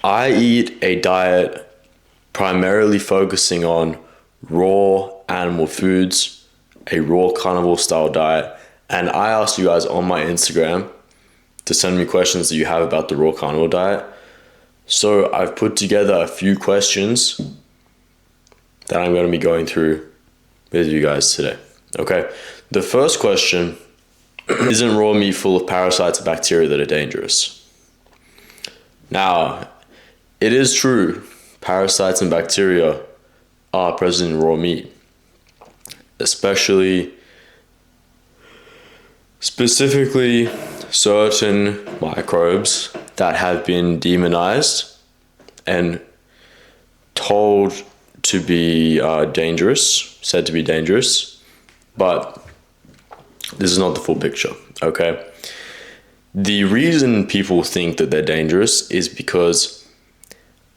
I eat a diet primarily focusing on raw animal foods, a raw carnivore style diet. And I asked you guys on my Instagram to send me questions that you have about the raw carnivore diet. So I've put together a few questions that I'm going to be going through with you guys today. Okay. The first question, isn't raw meat full of parasites and bacteria that are dangerous? Now, it is true, parasites and bacteria are present in raw meat, specifically certain microbes that have been demonized and told to be dangerous, said to be dangerous, but this is not the full picture, okay? The reason people think that they're dangerous is because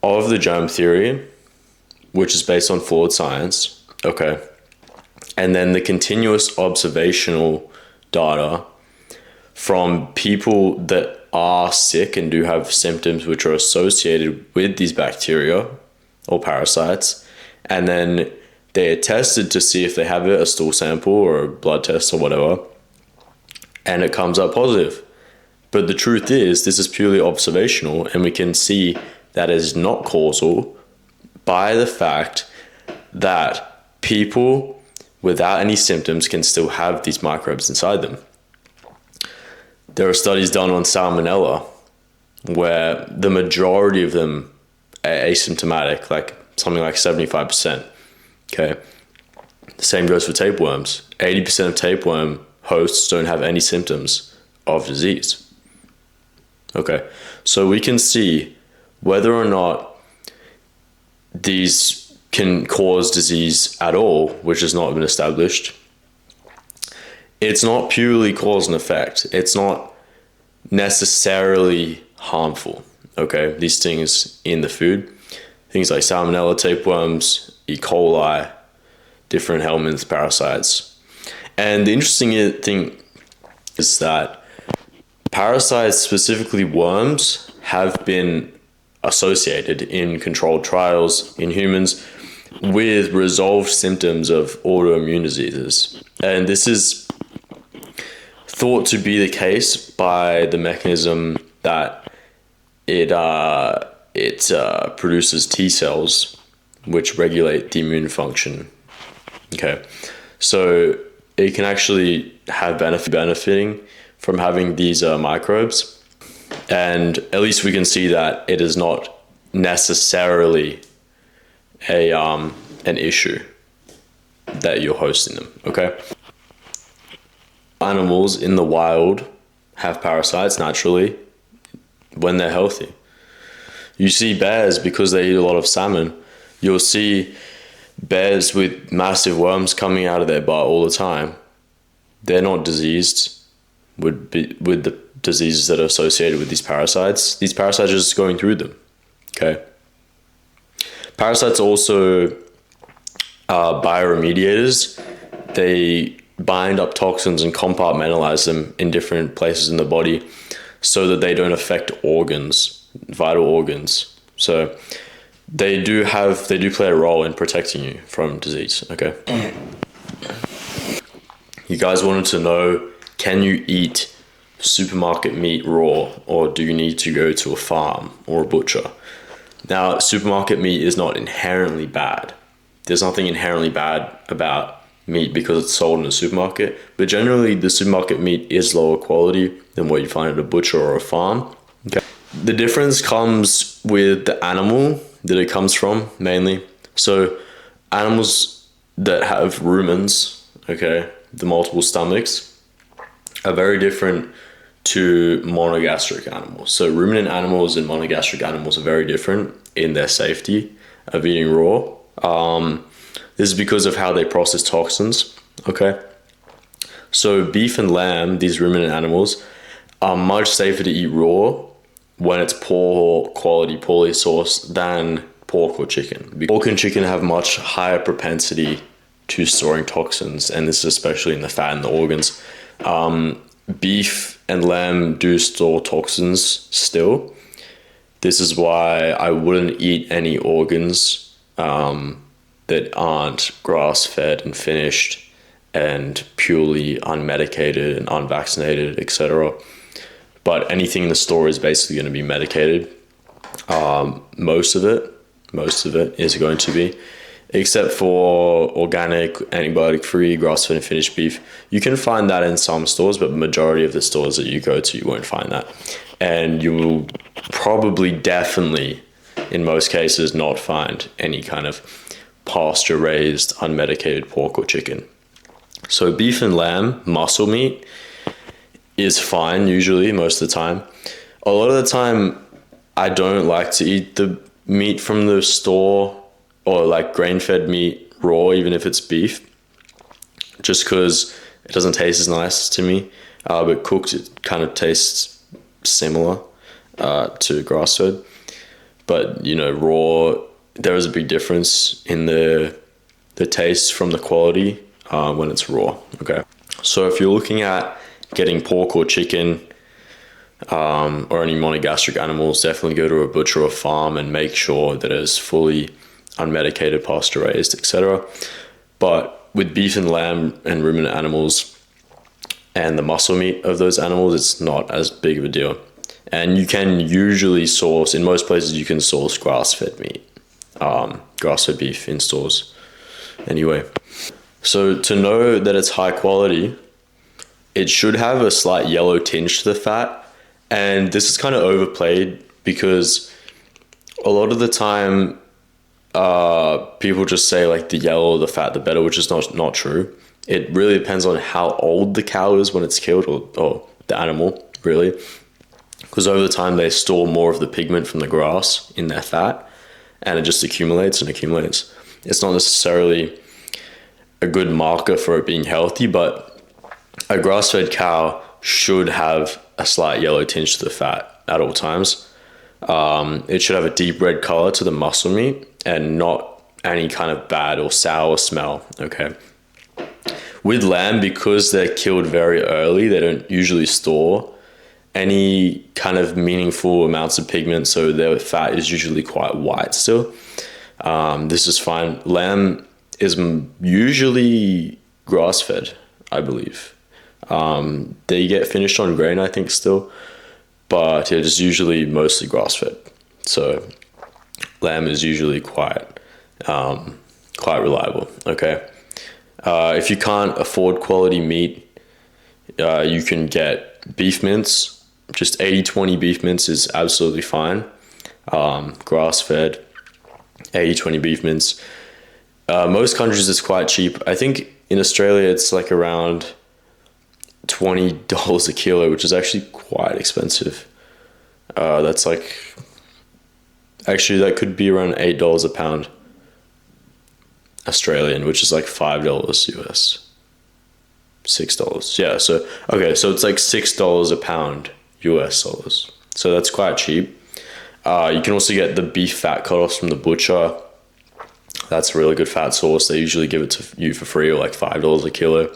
of the germ theory, which is based on flawed science, okay? And then the continuous observational data from people that are sick and do have symptoms which are associated with these bacteria or parasites, and then they are tested to see if they have it, a stool sample or a blood test or whatever, and it comes up positive. But the truth is, this is purely observational, and we can see that is not causal by the fact that people without any symptoms can still have these microbes inside them. There are studies done on salmonella where the majority of them are asymptomatic, like something like 75%. Okay. The same goes for tapeworms. 80% of tapeworm hosts don't have any symptoms of disease. Okay. So we can see whether or not these can cause disease at all, which has not been established. It's not purely cause and effect. It's not necessarily harmful, okay? These things in the food, things like salmonella, tapeworms, E. coli, different helminths, parasites. And the interesting thing is that parasites, specifically worms, have been associated in controlled trials in humans with resolved symptoms of autoimmune diseases. And this is thought to be the case by the mechanism that it produces T cells, which regulate the immune function. Okay, so it can actually have benefiting from having these microbes. And at least we can see that it is not necessarily an issue that you're hosting them, okay? Animals in the wild have parasites naturally when they're healthy. You see bears, because they eat a lot of salmon, you'll see bears with massive worms coming out of their butt all the time. They're not diseased with the diseases that are associated with these parasites. These parasites are just going through them, okay? Parasites also are bioremediators. They bind up toxins and compartmentalize them in different places in the body so that they don't affect organs, vital organs. So they do play a role in protecting you from disease, okay? You guys wanted to know, can you eat supermarket meat raw, or do you need to go to a farm or a butcher? Now, supermarket meat is not inherently bad. There's nothing inherently bad about meat because it's sold in a supermarket, but generally the supermarket meat is lower quality than what you find at a butcher or a farm. Okay. The difference comes with the animal that it comes from, mainly. So animals that have ruminants, okay, the multiple stomachs, are very different to monogastric animals. So ruminant animals and monogastric animals are very different in their safety of eating raw. This is because of how they process toxins, okay? So beef and lamb, these ruminant animals, are much safer to eat raw when it's poor quality, poorly sourced than pork or chicken. Pork and chicken have much higher propensity to storing toxins, and this is especially in the fat and the organs. Beef and lamb do store toxins still, This is why I wouldn't eat any organs that aren't grass-fed and finished and purely unmedicated and unvaccinated, etc. But anything in the store is basically going to be medicated. Most of it is going to be, except for organic, antibiotic-free, grass-fed and finished beef. You can find that in some stores, but the majority of the stores that you go to, you won't find that. And you will probably definitely, in most cases, not find any kind of pasture-raised, unmedicated pork or chicken. So beef and lamb, muscle meat, is fine usually, most of the time. A lot of the time, I don't like to eat the meat from the store or like grain-fed meat raw, even if it's beef, just because it doesn't taste as nice to me. But cooked, it kind of tastes similar to grass-fed. But, you know, raw, there is a big difference in the taste from the quality when it's raw, okay? So if you're looking at getting pork or chicken or any monogastric animals, definitely go to a butcher or farm and make sure that it's fully unmedicated, pasture-raised, etc. But with beef and lamb and ruminant animals and the muscle meat of those animals, it's not as big of a deal. And you can usually source, in most places you can source grass-fed meat, grass-fed beef in stores anyway. So to know that it's high quality, it should have a slight yellow tinge to the fat. And this is kind of overplayed because a lot of the time people just say like the yellow the fat the better, which is not true. It really depends on how old the cow is when it's killed, or the animal, really. Because over the time they store more of the pigment from the grass in their fat, and it just accumulates and accumulates. It's not necessarily a good marker for it being healthy, but a grass-fed cow should have a slight yellow tinge to the fat at all times. It should have a deep red color to the muscle meat and not any kind of bad or sour smell, okay? With lamb, because they're killed very early, they don't usually store any kind of meaningful amounts of pigment, so their fat is usually quite white still. This is fine. Lamb is usually grass-fed, I believe. They get finished on grain, I think, still, but it is usually mostly grass-fed. So lamb is usually quite reliable, okay? If you can't afford quality meat, you can get beef mince. Just 80-20 beef mince is absolutely fine. Grass-fed, 80-20 beef mince. Most countries it's quite cheap. I think in Australia it's like around $20 a kilo, which is actually quite expensive. That's like, actually that could be around $8 a pound Australian, which is like $5 US. $6. Yeah, so okay, so it's like $6 a pound US dollars. So that's quite cheap. You can also get the beef fat cutoffs from the butcher. That's a really good fat source. They usually give it to you for free, or like $5 a kilo.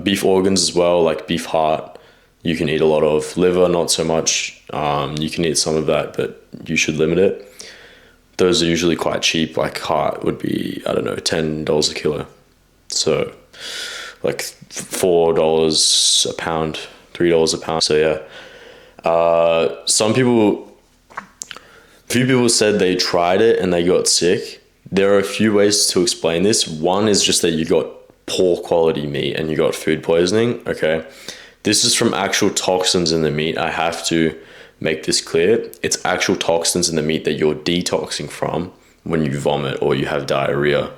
Beef organs as well, like beef heart. You can eat a lot of. Liver, not so much. You can eat some of that, but you should limit it. Those are usually quite cheap. Like heart would be, I don't know, $10 a kilo. So like $4 a pound, $3 a pound. So yeah. Few people said they tried it and they got sick. There are a few ways to explain this. One is just that you got poor quality meat and you got food poisoning, okay? This is from actual toxins in the meat. I have to make this clear. It's actual toxins in the meat that you're detoxing from when you vomit or you have diarrhea.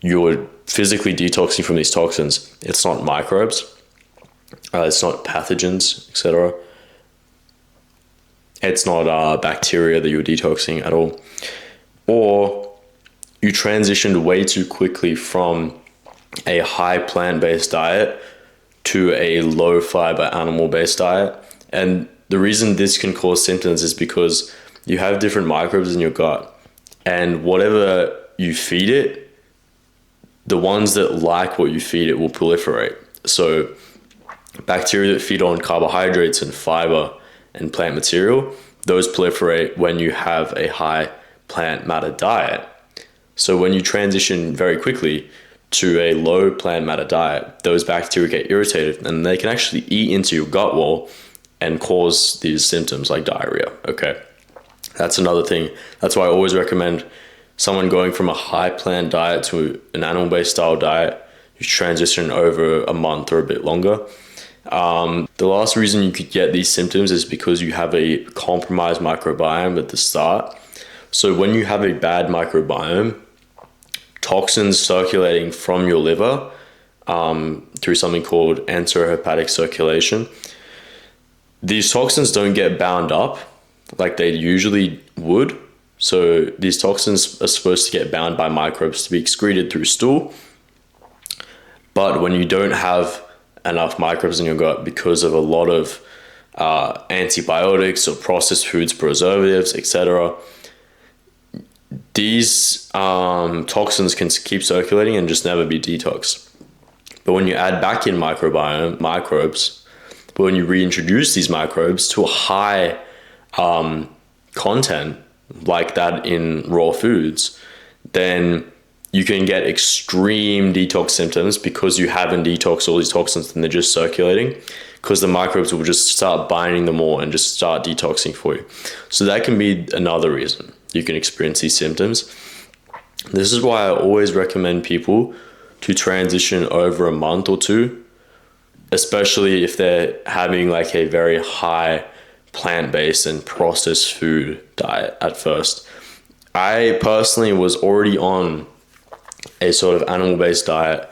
You're physically detoxing from these toxins. It's not microbes. It's not pathogens, etc. It's not bacteria that you're detoxing at all. Or you transitioned way too quickly from a high plant-based diet to a low fiber animal-based diet. And the reason this can cause symptoms is because you have different microbes in your gut, and whatever you feed it, the ones that like what you feed it will proliferate. So bacteria that feed on carbohydrates and fiber and plant material, those proliferate when you have a high plant matter diet. So when you transition very quickly to a low plant matter diet, those bacteria get irritated and they can actually eat into your gut wall and cause these symptoms like diarrhea, okay? That's another thing. That's why I always recommend someone going from a high plant diet to an animal-based style diet, you transition over a month or a bit longer. The last reason you could get these symptoms is because you have a compromised microbiome at the start. So when you have a bad microbiome, toxins circulating from your liver through something called enterohepatic circulation, these toxins don't get bound up like they usually would. So these toxins are supposed to get bound by microbes to be excreted through stool. But when you don't have enough microbes in your gut because of a lot of antibiotics or processed foods, preservatives, etc., these toxins can keep circulating and just never be detoxed. But when you add back in microbes, but when you reintroduce these microbes to a high content like that in raw foods, then you can get extreme detox symptoms because you haven't detoxed all these toxins and they're just circulating, because the microbes will just start binding them all and just start detoxing for you. So that can be another reason you can experience these symptoms. This is why I always recommend people to transition over a month or two, especially if they're having like a very high plant-based and processed food diet at first. I personally was already on a sort of animal-based diet,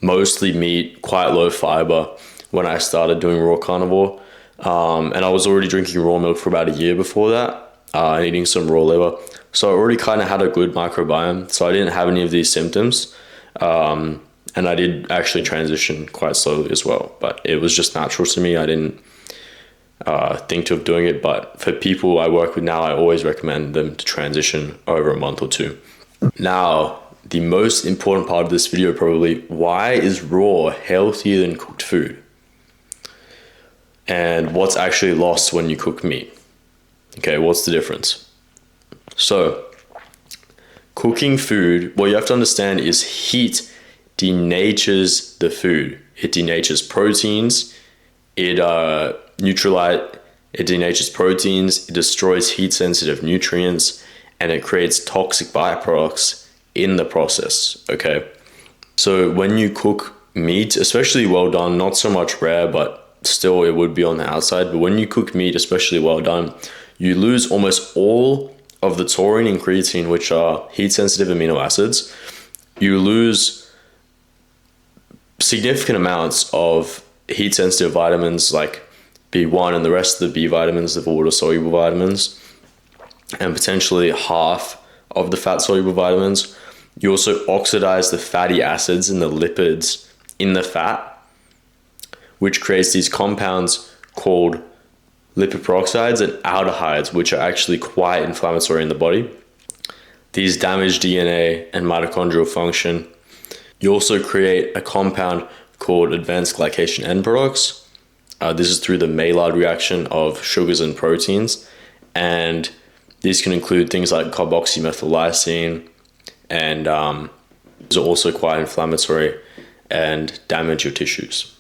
mostly meat, quite low fiber, when I started doing raw carnivore. And I was already drinking raw milk for about a year before that, and eating some raw liver. So I already kind of had a good microbiome, so I didn't have any of these symptoms. And I did actually transition quite slowly as well, but it was just natural to me. I didn't think of doing it, but for people I work with now, I always recommend them to transition over a month or two. Now, the most important part of this video probably, why is raw healthier than cooked food? And what's actually lost when you cook meat? Okay, what's the difference? So, cooking food, what you have to understand is heat denatures the food. It denatures proteins, it denatures proteins, it destroys heat-sensitive nutrients, and it creates toxic byproducts in the process, okay? So when you cook meat, especially well done, not so much rare, but still it would be on the outside, but when you cook meat, especially well done, you lose almost all of the taurine and creatine, which are heat-sensitive amino acids. You lose significant amounts of heat-sensitive vitamins like B1 and the rest of the B vitamins, the water-soluble vitamins, and potentially half of the fat-soluble vitamins. You also oxidize the fatty acids and the lipids in the fat, which creates these compounds called lipid peroxides and aldehydes, which are actually quite inflammatory in the body. These damage DNA and mitochondrial function. You also create a compound called advanced glycation end products. This is through the Maillard reaction of sugars and proteins, and these can include things like carboxymethylylysine, and these are also quite inflammatory and damage your tissues.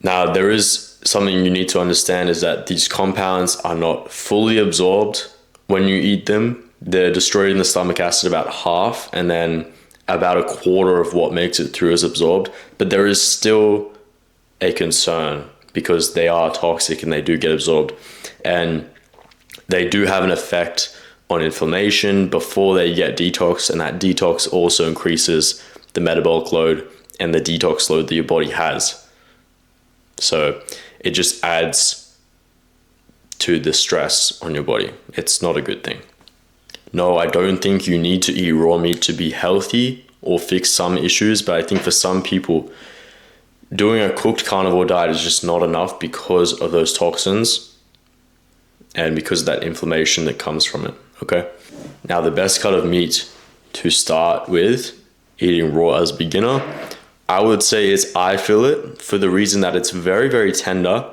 Now, there is something you need to understand, is that these compounds are not fully absorbed when you eat them. They're destroyed in the stomach acid about half, and then about a quarter of what makes it through is absorbed. But there is still a concern because they are toxic and they do get absorbed. And they do have an effect on inflammation before they get detoxed, and that detox also increases the metabolic load and the detox load that your body has. So it just adds to the stress on your body. It's not a good thing. No, I don't think you need to eat raw meat to be healthy or fix some issues, but I think for some people, doing a cooked carnivore diet is just not enough because of those toxins and because of that inflammation that comes from it, okay? Now, the best cut of meat to start with, eating raw as a beginner, I would say it's eye fillet, for the reason that it's very, very tender.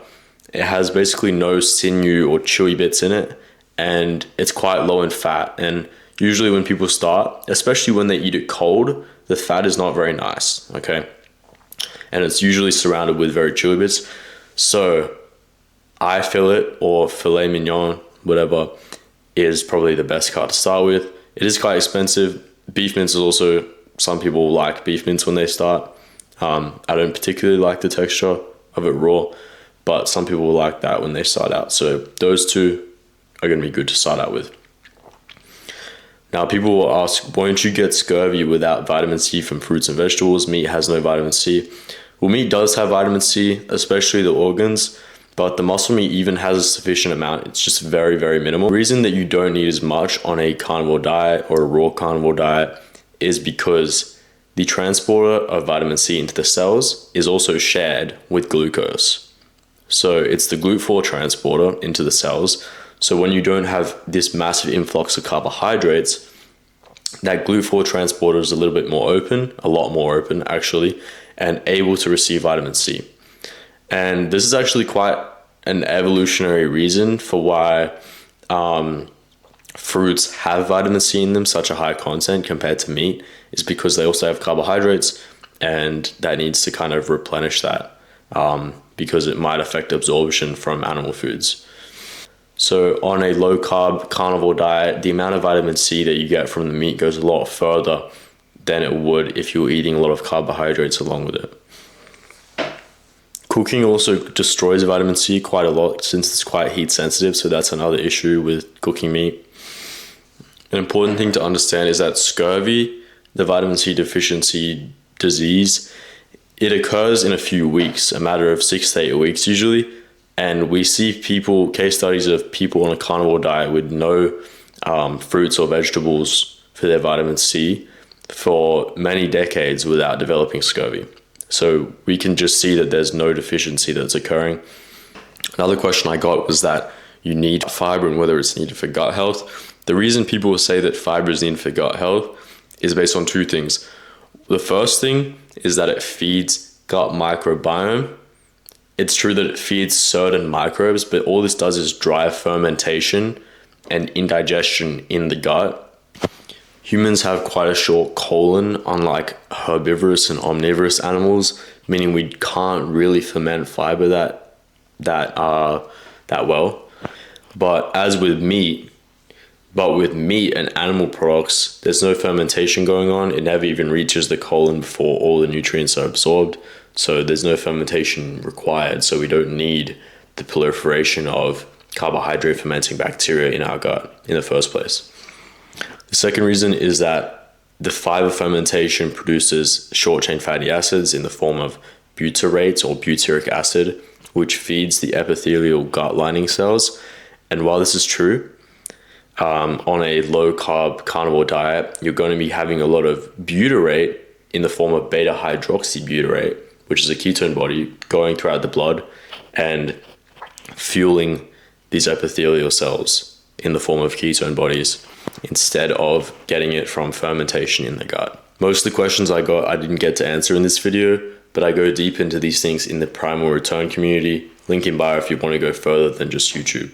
It has basically no sinew or chewy bits in it, and it's quite low in fat. And usually when people start, especially when they eat it cold, the fat is not very nice, okay? And it's usually surrounded with very chewy bits. So eye fillet or filet mignon, whatever, is probably the best cut to start with. It is quite expensive. Beef mince is also, some people like beef mince when they start. I don't particularly like the texture of it raw, but some people like that when they start out. So those two are going to be good to start out with. Now, people will ask, won't you get scurvy without vitamin C from fruits and vegetables? Meat has no vitamin C. Well, meat does have vitamin C, especially the organs, but the muscle meat even has a sufficient amount. It's just very, very minimal. The reason that you don't need as much on a carnivore diet or a raw carnivore diet is because the transporter of vitamin C into the cells is also shared with glucose. So it's the GLUT4 transporter into the cells. So when you don't have this massive influx of carbohydrates, that GLUT4 transporter is a little bit more open, a lot more open actually, and able to receive vitamin C. And this is actually quite an evolutionary reason for why fruits have vitamin C in them, such a high content compared to meat, is because they also have carbohydrates, and that needs to kind of replenish that because it might affect absorption from animal foods. So on a low carb carnivore diet, the amount of vitamin C that you get from the meat goes a lot further than it would if you were eating a lot of carbohydrates along with it. Cooking also destroys vitamin C quite a lot since it's quite heat sensitive, so that's another issue with cooking meat. An important thing to understand is that scurvy, the vitamin C deficiency disease, it occurs in a few weeks, a matter of 6 to 8 weeks usually. And we see case studies of people on a carnivore diet with no fruits or vegetables for their vitamin C for many decades without developing scurvy. So we can just see that there's no deficiency that's occurring. Another question I got was that you need fiber and whether it's needed for gut health. The reason people will say that fiber is needed for gut health is based on two things. The first thing is that it feeds gut microbiome. It's true that it feeds certain microbes, but all this does is drive fermentation and indigestion in the gut. Humans have quite a short colon, unlike herbivorous and omnivorous animals, meaning we can't really ferment fiber that well. But with meat and animal products, there's no fermentation going on. It never even reaches the colon before all the nutrients are absorbed. So there's no fermentation required. So we don't need the proliferation of carbohydrate fermenting bacteria in our gut in the first place. The second reason is that the fiber fermentation produces short-chain fatty acids in the form of butyrate or butyric acid, which feeds the epithelial gut lining cells. And while this is true, on a low-carb carnivore diet, you're going to be having a lot of butyrate in the form of beta-hydroxybutyrate, which is a ketone body going throughout the blood and fueling these epithelial cells in the form of ketone bodies instead of getting it from fermentation in the gut. Most of the questions I got, I didn't get to answer in this video, but I go deep into these things in the Primal Return community. Link in bio if you want to go further than just YouTube.